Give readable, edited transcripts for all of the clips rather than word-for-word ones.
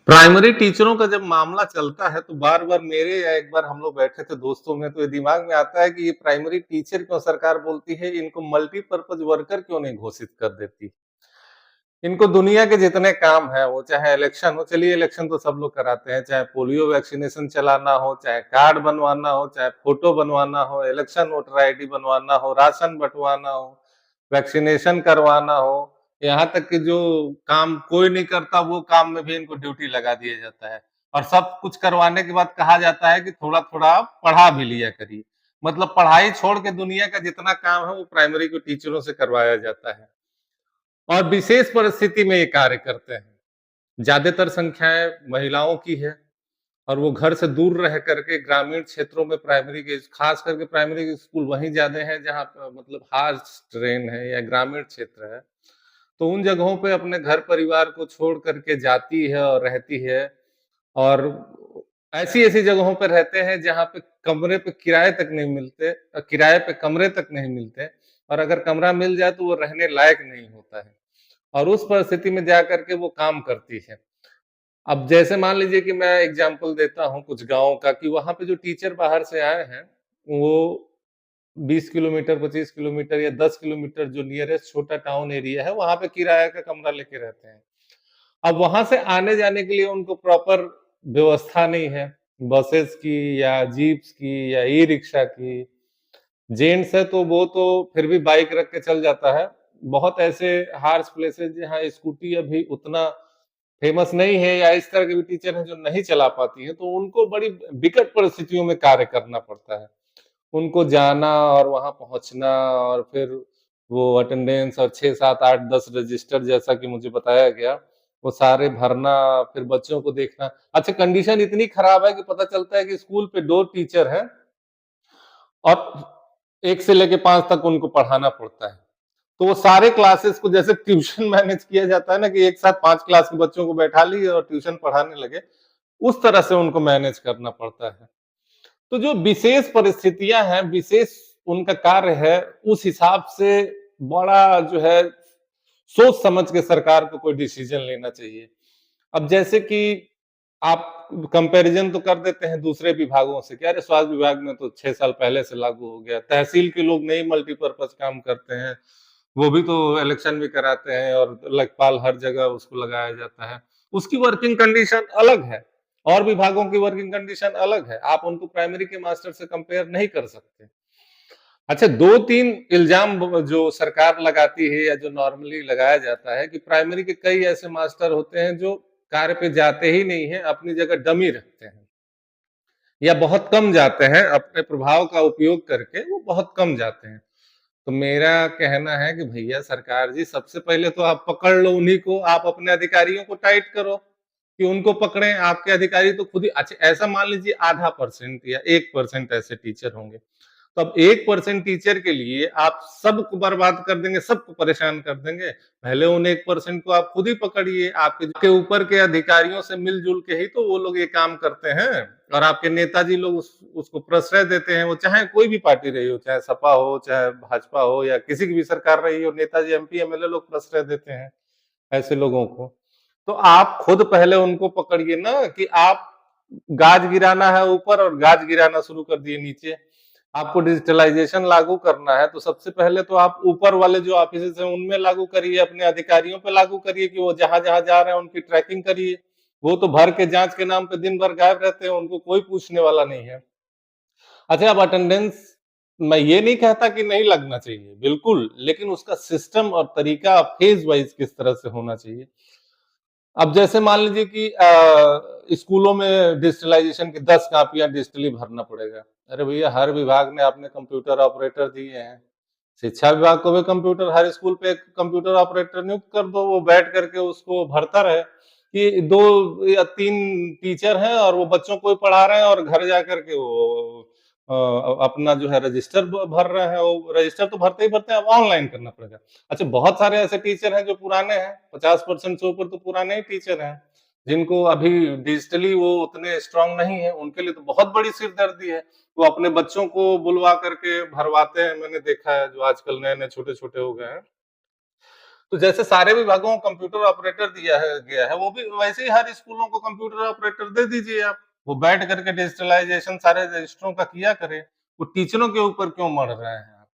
Primary टीचरों का जब मामला चलता है तो बार-बार मेरे या एक बार हम लोग बैठे थे दोस्तों में तो ये दिमाग में आता है कि ये प्राइमरी टीचर क्यों सरकार बोलती है, इनको मल्टीपर्पज़ वर्कर क्यों नहीं घोषित कर देती? इनको दुनिया के जितने काम हैं, वो चाहे इलेक्शन हो, चलिए इलेक्शन तो सब लोग कराते हैं, चाहे पोलियो वैक्सीनेशन चलाना हो, चाहे कार्ड बनवाना हो, चाहे फोटो बनवाना हो, इलेक्शन वोटर आईडी बनवाना हो, राशन बँटवाना हो, वैक्सीनेशन करवाना हो, यहाँ तक कि जो काम कोई नहीं करता वो काम में भी इनको ड्यूटी लगा दिया जाता है। और सब कुछ करवाने के बाद कहा जाता है कि थोड़ा-थोड़ा आप पढ़ा भी लिया करिए। मतलब पढ़ाई छोड़ के दुनिया का जितना काम है वो प्राइमरी के टीचरों से करवाया जाता है। और विशेष परिस्थिति में ये कार्य करते हैं। ज़्यादातर संख्याएँ महिलाओं की है और वो घर से दूर रह करके ग्रामीण क्षेत्रों में प्राइमरी के खास करके प्राइमरी के स्कूल वहीं ज़्यादा हैं जहाँ प मतलब हार्श टेरेन है या ग्रामीण क्षेत्र है। तो उन जगहों पे अपने घर परिवार को छोड़ कर के जाती है और रहती है और ऐसी-ऐसी जगहों पे रहते हैं जहाँ पे कमरे पे किराए तक नहीं मिलते किराए पे कमरे तक नहीं मिलते और अगर कमरा मिल जाए तो वो रहने लायक नहीं होता है। और उस परिस्थिति में जाकर के वो काम करती है। अब जैसे मान लीजिए कि मैं एग्ज़ाम्पल देता हूँ कुछ गाँव का कि वहाँ पे जो टीचर बाहर से आए हैं, वो 20 किलोमीटर, 25 किलोमीटर या 10 किलोमीटर जो नियरेस्ट छोटा टाउन एरिया है, वहाँ पे किराए का कमरा लेके रहते हैं। अब वहाँ से आने-जाने के लिए उनको प्रॉपर व्यवस्था नहीं है, बसेस की या जीप्स की या ई-रिक्शा की। जेंट्स है तो वो तो फिर भी बाइक रख के चल जाता है। बहुत ऐसे हार्श प्लेसेस जहाँ स्कूटी अभी उतना फेमस नहीं है या इस तरह के भी टीचर हैं जो नहीं चला पाती हैं, तो उनको बड़ी विकट परिस्थितियों में कार्य करना पड़ता है। उनको जाना और वहाँ पहुँचना और फिर वो अटेंडेंस और 6, 7, 8, 10 रजिस्टर जैसा कि मुझे बताया गया, वो सारे भरना, फिर बच्चों को देखना। अच्छा कंडीशन इतनी खराब है कि पता चलता है कि स्कूल पे 2 टीचर हैं और 1 से लेके 5 तक उनको पढ़ाना पड़ता है। तो वो सारे क्लासेस को जैसे ट्यूशन मैनेज किया जाता है ना कि एक साथ 5 क्लास के बच्चों को बैठा लिए और ट्यूशन पढ़ाने लगे, उस तरह से उनको मैनेज करना पड़ता है। तो जो विशेष परिस्थितियाँ हैं, विशेष उनका कार्य है, उस हिसाब से बड़ा जो है सोच समझ के सरकार को कोई डिसीज़न लेना चाहिए। अब जैसे कि आप कंपैरिज़न तो कर देते हैं दूसरे विभागों से कि अरे स्वास्थ्य विभाग में तो 6 साल पहले से लागू हो गया। तहसील के लोग नहीं मल्टीपर्पज़ काम करते हैं। वो भी तो इलेक्शन भी कराते हैं और लेखपाल हर जगह उसको लगाया जाता है। उसकी वर्किंग कंडीशन अलग है और विभागों की वर्किंग कंडीशन अलग है। आप उनको प्राइमरी के मास्टर से कंपेयर नहीं कर सकते। अच्छा 2-3 इल्ज़ाम ब जो सरकार लगाती है या जो नॉर्मली लगाया जाता है कि प्राइमरी के कई ऐसे मास्टर होते हैं जो कार्य पे जाते ही नहीं हैं, अपनी जगह डमी रखते हैं या बहुत कम जाते हैं, अपने प्रभाव का उपयोग करके वो बहुत कम जाते हैं। तो मेरा कहना है कि भैया सरकार जी सबसे पहले तो आप पकड़ लो उन्हीं को, आप अपने अधिकारियों को टाइट करो कि उनको पकड़ें, आपके अधिकारी तो खुद ही अच्छा ऐसा मान लीजिए आधा परसेंट या 1% ऐसे टीचर होंगे। तो अब 1% टीचर के लिए आप सबको बर्बाद कर देंगे, सबको परेशान कर देंगे। पहले उन 1% को आप खुद ही पकड़िए, आपके ऊपर के अधिकारियों से मिल-जुल के ही तो वो लोग ये काम करते हैं और आपके नेताजी लोग उसको प्रश्रय देते हैं, वो चाहे कोई भी पार्टी रही हो, चाहे सपा हो, चाहे भाजपा हो या किसी की भी सरकार रही हो, नेताजी, एमपी, एमएलए लोग प्रश्रय देते हैं ऐसे लोगों को। तो आप खुद पहले उनको पकड़िए ना कि आप गाज गिराना है ऊपर और गाज गिराना शुरू कर दिए नीचे। आपको डिजिटलाइज़ेशन लागू करना है, तो सबसे पहले तो आप ऊपर वाले जो ऑफिसेज़ हैं, उनमें लागू करिए, अपने अधिकारियों पे लागू करिए कि वो जहाँ-जहाँ जा रहे हैं, उनकी ट्रैकिंग करिए। वो तो भर के जाँच के नाम पे दिन भर गायब रहते हैं, उनको कोई पूछने वाला नहीं है। अच्छा, अब अटेंडेंस मैं ये नहीं कहता कि नहीं लगना चाहिए, बिल्कुल, लेकिन उसका सिस्टम और तरीका फेज़ वाइज़ किस तरह से होना चाहिए। अब जैसे मान लीजिए कि स्कूलों में डिजिटलाइज़ेशन की 10 कॉपियाँ डिजिटली भरना पड़ेगा। अरे भैया हर विभाग में आपने कंप्यूटर ऑपरेटर दिए हैं। शिक्षा विभाग को भी कंप्यूटर हर स्कूल पे एक कंप्यूटर ऑपरेटर नियुक्त कर दो, वो बैठ करके उसको भरता रहे कि 2 या 3 टीचर हैं और वो बच्चों को ही पढ़ा रहे हैं और घर जाकर के वो अपना जो है रजिस्टर भर रहे हैं, वो रजिस्टर तो भरते ही भरते हैं, अब ऑनलाइन करना पड़ेगा। अच्छा बहुत सारे ऐसे टीचर हैं जो पुराने हैं, 50% से ऊपर तो पुराने ही टीचर हैं, जिनको अभी डिजिटली वो उतने स्ट्रॉन्ग नहीं है, उनके लिए तो बहुत बड़ी सिरदर्दी है। वो अपने बच्चों को बुलवा करके भरवाते हैं, मैंने देखा है जो आजकल नए-नए छोटे-छोटे हो गए हैं। तो जैसे सारे विभागों को कंप्यूटर ऑपरेटर दिया है गया है, वो भी वैसे ही हर स्कूलों को कंप्यूटर ऑपरेटर दे दीजिए आप। वो बैठ करके डिजिटलाइज़ेशन सारे रजिस्टरों का किया करे। वो टीचरों के ऊपर क्यों मढ़ रहे हैं आप?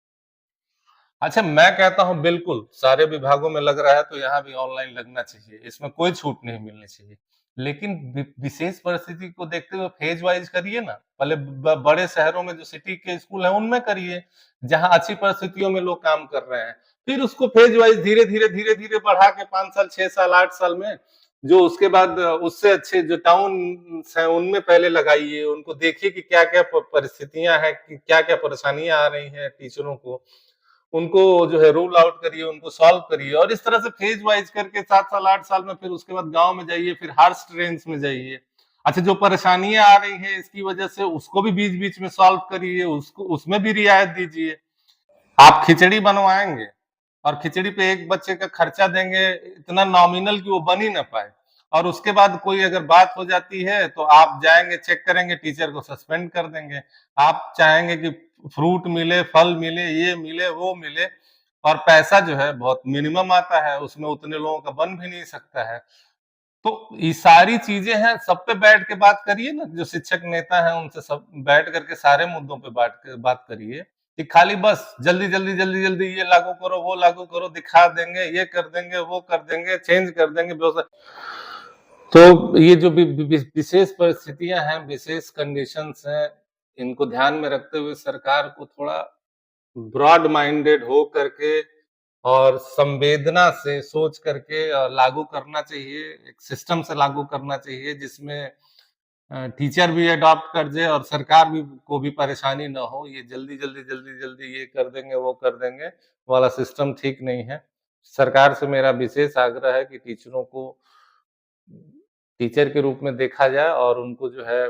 अच्छा, मैं कहता हूँ बिल्कुल, सारे विभागों में लग रहा है तो यहाँ भी ऑनलाइन लगना चाहिए, इसमें कोई छूट नहीं मिलनी चाहिए। लेकिन विशेष परिस्थिति को देखते हुए फेज़ वाइज़ करिए ना, पहले बड़े शहरों में जो सिटी के स्कूल हैं उनमें करिए, जहाँ अच्छी परिस्थितियों में लोग काम कर रहे हैं। फिर उसको फेज़ वाइज़ धीरे-धीरे, धीरे-धीरे बढ़ा के 5 साल, 6 साल, 8 साल में, जो उसके बाद उससे अच्छे जो टाउन्स हैं उनमें पहले लगाइए, उनको देखिए कि क्या-क्या परिस्थितियाँ हैं, कि क्या-क्या परेशानियाँ आ रही हैं टीचरों को। उनको जो है रूल आउट करिए, उनको सॉल्व करिए और इस तरह से फेज़ वाइज़ करके 7 साल, 8 साल में फिर उसके बाद गाँव में जाइए, फिर हार्श ट्रेन्स में जाइए। अच्छा, जो परेशानियाँ आ रही हैं इसकी वजह से उसको भी बीच-बीच में सॉल्व करिए, उसको उसमें भी रियायत दीजिए। आप खिचड़ी बनवाएँगे और खिचड़ी पे एक बच्चे का खर्चा देंगे इतना नॉमिनल कि वो बन ही ना पाए और उसके बाद कोई अगर बात हो जाती है तो आप जाएँगे, चेक करेंगे, टीचर को सस्पेंड कर देंगे। आप चाहेंगे कि फ्रूट मिले, फल मिले, ये मिले, वो मिले और पैसा जो है बहुत मिनिमम आता है, उसमें उतने लोगों का बन भी नहीं सकता है। तो ये सारी चीज़ें हैं, सब पे बैठ के बात करिए ना, जो शिक्षक नेता हैं उनसे सब बैठ करके सारे मुद्दों पे बात करिए, कि खाली बस जल्दी-जल्दी, जल्दी-जल्दी ये लागू करो, वो लागू करो, दिखा देंगे, ये कर देंगे, वो कर देंगे, चेंज कर देंगे तो ये जो विशेष परिस्थितियाँ हैं, विशेष कंडीशंस हैं, इनको ध्यान में रखते हुए सरकार को थोड़ा ब्रॉड माइंडेड हो करके और संवेदना से सोच करके लागू करना चाहिए, एक सिस्टम से लागू करना चाहिए जिसमें टीचर भी अडॉप्ट कर जाए और सरकार भी को भी परेशानी ना हो। ये जल्दी-जल्दी ये कर देंगे, वो कर देंगे वाला सिस्टम ठीक नहीं है। सरकार से मेरा विशेष आग्रह है कि टीचरों को टीचर के रूप में देखा जाए और उनको जो है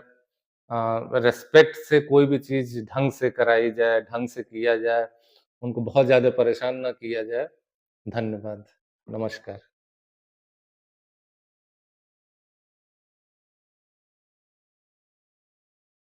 रिस्पेक्ट से कोई भी चीज़ ढंग से कराई जाए, ढंग से किया जाए, उनको बहुत ज़्यादा परेशान ना किया जाए। धन्यवाद। नमस्कार।